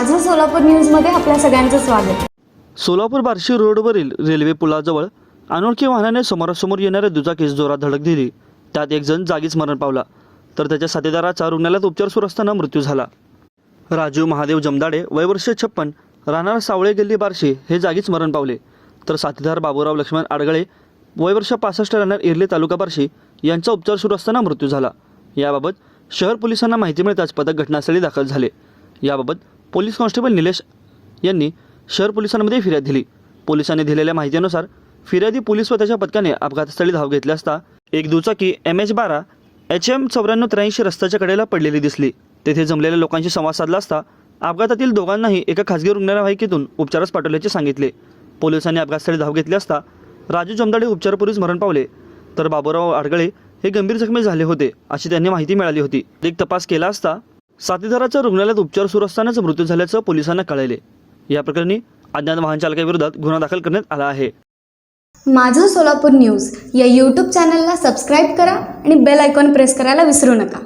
माझं सोलापूर न्यूजमध्ये आपल्या सगळ्यांचं स्वागत। सोलापूर बार्शी रोडवरील रेल्वे पुलाजवळ अनोळखी वाहनाने समोरासमोर येणाऱ्या दुचाकीस जोरात धडक दिली। त्यात एक जण जागीच मरण पावला, तर त्याच्या साथीदाराचा रुग्णालयात उपचार सुरू असताना मृत्यू झाला। राजीव महादेव जमदाडे वय वर्ष 56 राहणार सावळे गल्ली बार्शी हे जागीच मरण पावले, तर साथीदार बाबूराव लक्ष्मण आडगळे वय वर्ष 65 राहणार इर्ली तालुका बार्शी यांचा उपचार सुरू असताना मृत्यू झाला। याबाबत शहर पोलिसांना माहिती मिळताच पथक घटनास्थळी दाखल झाले। याबाबत पोलीस कॉन्स्टेबल निलेश यांनी शहर पोलिसांमध्ये फिर्याद दिली। पोलिसांनी दिलेल्या माहितीनुसार फिर्यादी पोलीस व त्याच्या पथकाने अपघातस्थळी धाव घेतली असता एक दुचाकी MH12 HM 9483 रस्त्याच्या कडेला पडलेली दिसली। तेथे जमलेल्या लोकांशी संवाद साधला असता अपघातातील दोघांनाही एका खासगी रुग्णवाहिकेतून उपचारास पाठवल्याचे सांगितले। पोलिसांनी अपघातस्थळी धाव घेतली असता राजू जमदाडे उपचारापूर्वीच मरण पावले, तर बाबूराव आडगळे हे गंभीर जखमी झाले होते अशी त्यांनी माहिती मिळाली होती। एक तपास केला असता साथीदाराचा रुग्णालयात उपचार सुरू असतानाच मृत्यू झाल्याचं पोलिसांना कळले। या प्रकरणी अज्ञात वाहन चालकाविरोधात गुन्हा दाखल करण्यात आला आहे। माझं सोलापूर न्यूज या YouTube चॅनलला सबस्क्राईब करा आणि बेल आयकॉन प्रेस करायला विसरू नका।